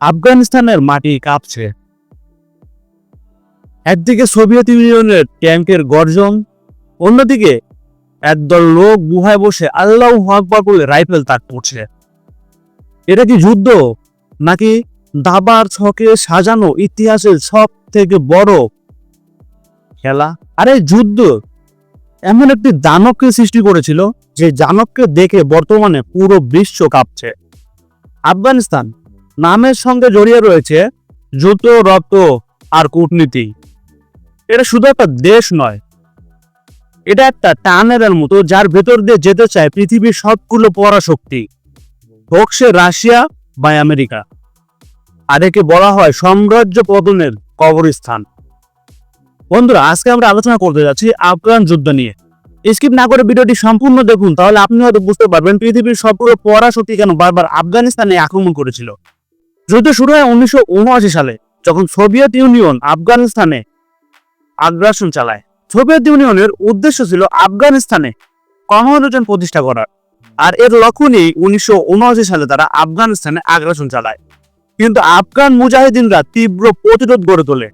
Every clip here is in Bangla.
আফগানিস্তানের মাটি কাঁপছে। একদিকে সোভিয়েত ইউনিয়নের ট্যাঙ্কের গর্জন, অন্যদিকে একদল লোক গুহায় বসে আল্লাহু আকবার বলে রাইফেল তাক করছে। এটা কি যুদ্ধ, নাকি দাবার ছকে সাজানো ইতিহাসের সব থেকে বড় খেলা? আরে যুদ্ধ এমন একটি দানবকে সৃষ্টি করেছিল যে দানবকে দেখে বর্তমানে পুরো বিশ্ব কাঁপছে। আফগানিস্তান নামের সঙ্গে জড়িয়ে রয়েছে যুদ্ধ, রক্ত আর কূটনীতি। এটা শুধু একটা দেশ নয়, এটা একটা টানেলের মতো যার ভেতর দিয়ে যেতে চায় পৃথিবীর সবগুলো পরাশক্তি, হোক সে রাশিয়া বা আমেরিকা। আর একে বলা হয় সাম্রাজ্য পতনের কবরস্থান। বন্ধুরা, আজকে আমরা আলোচনা করতে যাচ্ছি আফগান যুদ্ধ নিয়ে। স্কিপ না করে ভিডিওটি সম্পূর্ণ দেখুন, তাহলে আপনি হয়তো বুঝতে পারবেন পৃথিবীর সবগুলো পরাশক্তি কেন বারবার আফগানিস্তানে আক্রমণ করেছিল। যুদ্ধ শুরু হয় 1979 সালে, যখন সোভিয়েত ইউনিয়ন আফগানিস্তানে আগ্রাসন চালায়। সোভিয়েত ইউনিয়নের উদ্দেশ্য ছিল আফগানিস্তানে কমিউনিজম প্রতিষ্ঠা করার, আর এর লক্ষ্য নিয়েই 1979 সালে তারা আফগানিস্তানে আগ্রাসন চালায়। কিন্তু আফগান মুজাহিদিনরা তীব্র প্রতিরোধ গড়ে তোলে।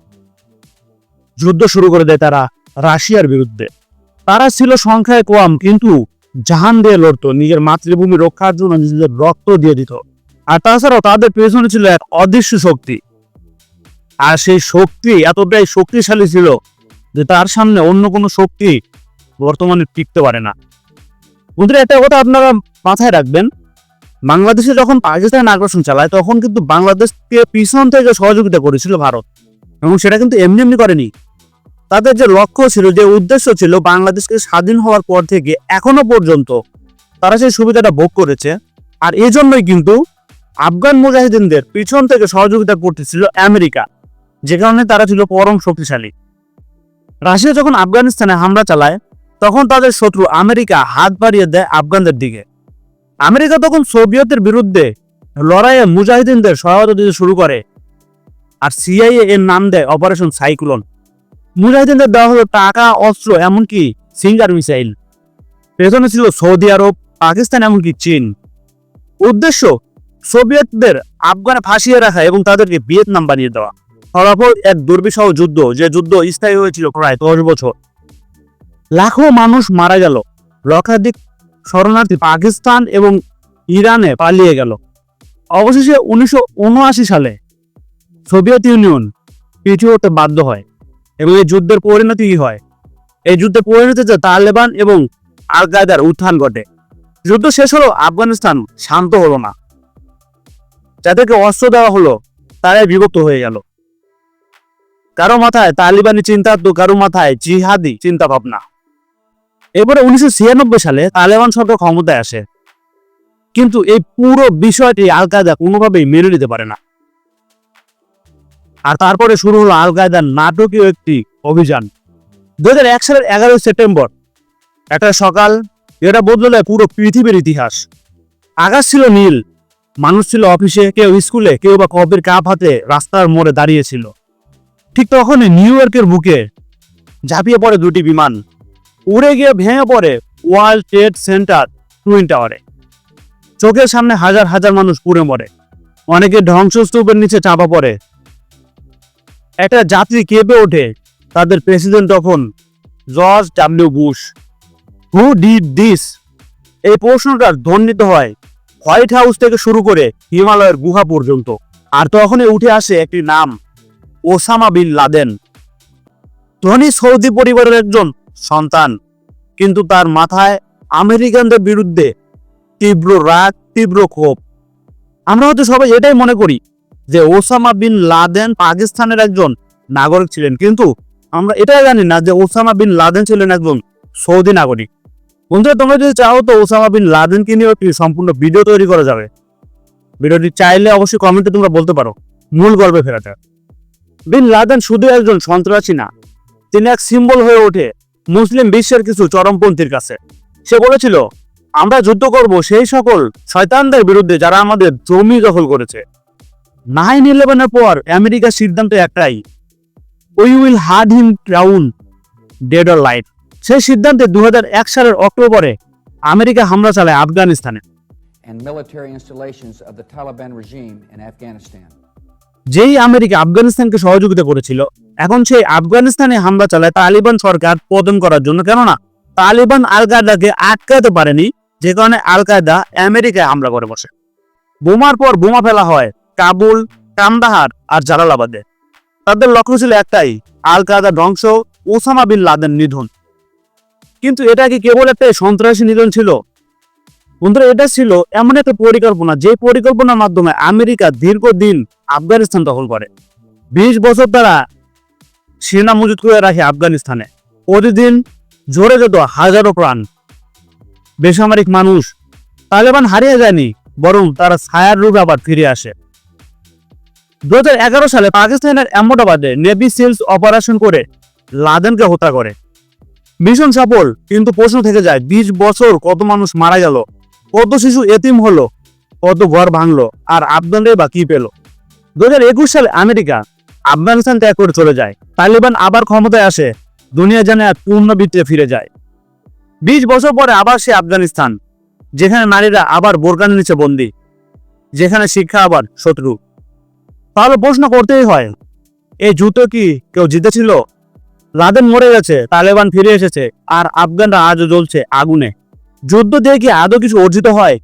যুদ্ধ শুরু করে দেয় তারা রাশিয়ার বিরুদ্ধে। তারা ছিল সংখ্যায় কম, কিন্তু জাহান দিয়ে লড়তো, নিজের মাতৃভূমি রক্ষার জন্য নিজেদের রক্ত দিয়ে দিত। আর তাছাড়াও তাদের পেছনে ছিল এক অদৃশ্য শক্তি, আর সেই শক্তি এতটাই শক্তিশালী ছিল যে তার সামনে অন্য কোনো শক্তি বর্তমানে টিকতে পারে না। বন্ধুরা, একটা কথা আপনারা মাথায় রাখবেন, বাংলাদেশে যখন পাকিস্তান আগ্রাসন চালায় তখন কিন্তু বাংলাদেশকে পিছন থেকে সহযোগিতা করেছিল ভারত, এবং সেটা কিন্তু এমনি এমনি করেনি। তাদের যে লক্ষ্য ছিল, যে উদ্দেশ্য ছিল, বাংলাদেশকে স্বাধীন হওয়ার পর থেকে এখনো পর্যন্ত তারা সেই সুবিধাটা ভোগ করেছে। আর এই জন্যই কিন্তু আফগান মুজাহিদিনদের পিছন থেকে সহযোগিতা করতেছিল আমেরিকা, যে কারণে তারা ছিল পরম শক্তিশালী। রাশিয়া যখন আফগানিস্তানে হামলা চালায় তখন তাদের শত্রু আমেরিকা হাত বাড়িয়ে দেয় আফগানদের দিকে। আমেরিকা তখন সোভিয়েতের বিরুদ্ধে লড়াইয়ে মুজাহিদিনদের সহায়তা দিতে শুরু করে, আর সিআইএ এর নাম দেয় অপারেশন সাইক্লোন। মুজাহিদিনদের দেওয়া হলো টাকা, অস্ত্র, এমনকি সিঙ্গার মিসাইল। পেছনে ছিল সৌদি আরব, পাকিস্তান, এমনকি চীন। উদ্দেশ্য সোভিয়েতদের আফগানে ফাঁসিয়ে রাখা এবং তাদেরকে ভিয়েতনাম বানিয়ে দেওয়া। ফলাফল এক দুর্বিষহ যুদ্ধ, যে যুদ্ধ স্থায়ী হয়েছিল প্রায় 10 বছর। লাখো মানুষ মারা গেল, লক্ষাধিক শরণার্থী পাকিস্তান এবং ইরানে পালিয়ে গেল। অবশেষে 1979 সালে সোভিয়েত ইউনিয়ন পিছু হতে বাধ্য হয়, এবং এই যুদ্ধের পরিণতি কি হয়? এই যুদ্ধের পরিণতিতে তালেবান এবং আল কায়দার উত্থান ঘটে। যুদ্ধ শেষ হলো, আফগানিস্তান শান্ত হলো না। যাদেরকে অস্ত্র দেওয়া হলো তারাই বিভক্ত হয়ে গেল। কারো মাথায় তালিবানি চিন্তা, তো কারো মাথায় জিহাদি চিন্তা ভাবনা। এরপরে 1996 সালে তালেবান সরকার ক্ষমতায় আসে, কিন্তু এই পুরো বিষয়টি আল কায়দা কোনোভাবেই মেনে নিতে পারে না। আর তারপরে শুরু হলো আল কায়দার নাটকীয় একটি অভিযান। 2001 সালের 11 সেপ্টেম্বর একটা সকাল, এটা বদলে দেয় পুরো পৃথিবীর ইতিহাস। আকাশ ছিল নীল, মানুষ ছিল অফিসে, কেউ স্কুলে, কেউ বা কফির কাপ হাতে রাস্তার মোড়ে দাঁড়িয়েছিল। ঠিক তখনই নিউ ইয়র্কের বুকে ঝাঁপিয়ে পড়ে দুটি বিমান, উড়ে গিয়ে ভেঙে পড়ে ওয়ার্ল্ড ট্রেড সেন্টার টুইন টাওয়ারে। চোখের সামনে হাজার হাজার মানুষ পুড়ে মরে, অনেকে ধ্বংসস্তূপের নিচে চাপা পড়ে। একটা যাত্রী কেঁপে ওঠে, তাদের প্রেসিডেন্ট তখন George W Bush. Who did this? এই প্রশ্নটার ধ্বনিত হয় হোয়াইট হাউস থেকে শুরু করে হিমালয়ের গুহা পর্যন্ত। আর তখনই উঠে আসে একটি নাম, ওসামা বিন লাদেন। ধনী সৌদি পরিবারের একজন সন্তান, কিন্তু তার মাথায় আমেরিকানদের বিরুদ্ধে তীব্র রাগ, তীব্র ক্ষোভ। আমরা হয়তো সবাই এটাই মনে করি যে ওসামা বিন লাদেন পাকিস্তানের একজন নাগরিক ছিলেন, কিন্তু আমরা এটাই জানি না যে ওসামা বিন লাদেন ছিলেন একজন সৌদি নাগরিক। বন্ধুরা, তোমরা যদি চাও তো ওসামা বিন লাদেনকে নিয়ে একটি সম্পূর্ণ ভিডিও তৈরি করা যাবে। ভিডিওটি চাইলে অবশ্যই কমেন্টে তোমরা বলতে পারো। মূল গল্পে ফেরা যাক। বিন লাদেন শুধু একজন সন্ত্রাসী না, তিনি এক সিম্বল হয়ে ওঠে মুসলিম বিশ্বের কিছু চরমপন্থীর কাছে। সে বলেছিল, আমরা যুদ্ধ করব সেই সকল শয়তানদের বিরুদ্ধে যারা আমাদের জমি দখল করেছে। 9/11 পর আমেরিকার সিদ্ধান্ত একটাই, we will hunt him down dead or live. সেই সিদ্ধান্তে 2001 সালের অক্টোবরে আমেরিকা হামলা চালায় আফগানিস্তানে। and military installations of the Taliban regime in Afghanistan. যেই আমেরিকা আফগানিস্তানকে সহযোগিতা করেছিল, এখন সেই আফগানিস্তানে হামলা চালায় তালিবান সরকার পতন করার জন্য। কেননা তালিবান আল কায়দাকে আটকাতে পারেনি, যে কারণে আল কায়দা আমেরিকায় হামলা করে বসে। বোমার পর বোমা ফেলা হয় কাবুল, কান্দাহার আর জালালাবাদে। তাদের লক্ষ্য ছিল একটাই, আল কায়দা ধ্বংস, ওসামা বিন লাদেন নিধন। কিন্তু এটা কি কেবল একটা সন্ত্রাসী নিধন ছিল? বন্ধুরা, এটা ছিল এমন একটা পরিকল্পনা, যে পরিকল্পনার মাধ্যমে আমেরিকা দীর্ঘদিন আফগানিস্তান দখল করে। 20 বছর তারা সেনা মজুত করে রাখে আফগানিস্তানে। প্রতিদিন ঝরে যেত হাজারো প্রাণ, বেসামরিক মানুষ। তালেবান হারিয়ে যায়নি, বরং তারা ছায়ার রূপে আবার ফিরে আসে। 2011 সালে পাকিস্তানের এমোটাবাদে নেভি সিলস অপারেশন করে লাদেনকে হত্যা করে। মিশন সফল, কিন্তু প্রশ্ন থেকে যায় 20 বছর কত মানুষ মারা গেল, কত শিশু এতিম হলো, কত ঘর ভাঙলো, আর আফগানরাই বা কি পেল? 2021 সালে আমেরিকা আফগানিস্তান ত্যাগ করে চলে যায়। তালিবান আবার ক্ষমতায় আসে, দুনিয়া জানে এক পুনরাবৃত্তিতে ফিরে যায়। 20 বছর পরে আবার সে আফগানিস্তান, যেখানে নারীরা আবার বোরকার নিচে বন্দী, যেখানে শিক্ষা আবার শত্রু। তাহলে প্রশ্ন করতেই হয়, এই যুদ্ধ কি কেউ জিতেছিল? লাদেন মরে গেছে, তালেবান ফিরে এসেছে, আর আফগানরা আজও জ্বলছে আগুনে। যুদ্ধ দিয়ে কি আদৌ কিছু অর্জিত হয়?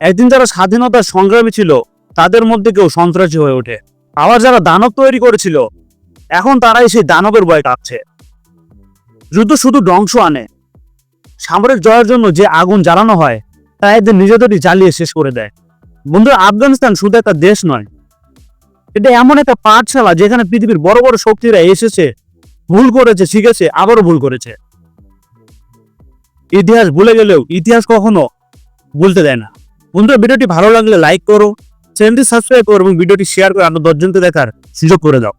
একদিন যারা স্বাধীনতার সংগ্রামী ছিল, তাদের মধ্যে কেউ সন্ত্রাসী হয়ে ওঠে। আবার যারা দানব তৈরি করেছিল, এখন তারাই সেই দানবের ভয় কাঁপছে। যুদ্ধ শুধু ধ্বংস আনে, সামরিক জয়ের জন্য যে আগুন জ্বালানো হয়, তা এদের নিজেদেরই জ্বালিয়ে শেষ করে দেয়। বন্ধুরা, আফগানিস্তান শুধু একটা দেশ নয়, এটা এমন একটা পাঠশালা যেখানে পৃথিবীর বড় বড় শক্তিরা এসেছে, ভুল করেছে, শিখেছে, আবারও ভুল করেছে। ইতিহাস ভুলে গেলেও ইতিহাস কখনো ভুলতে দেয় না। বন্ধুরা, ভিডিওটি ভালো লাগলে লাইক করো, চ্যানেলটি সাবস্ক্রাইব করো এবং ভিডিওটি শেয়ার করে আরো 10 জনকে দেখার সুযোগ করে দাও।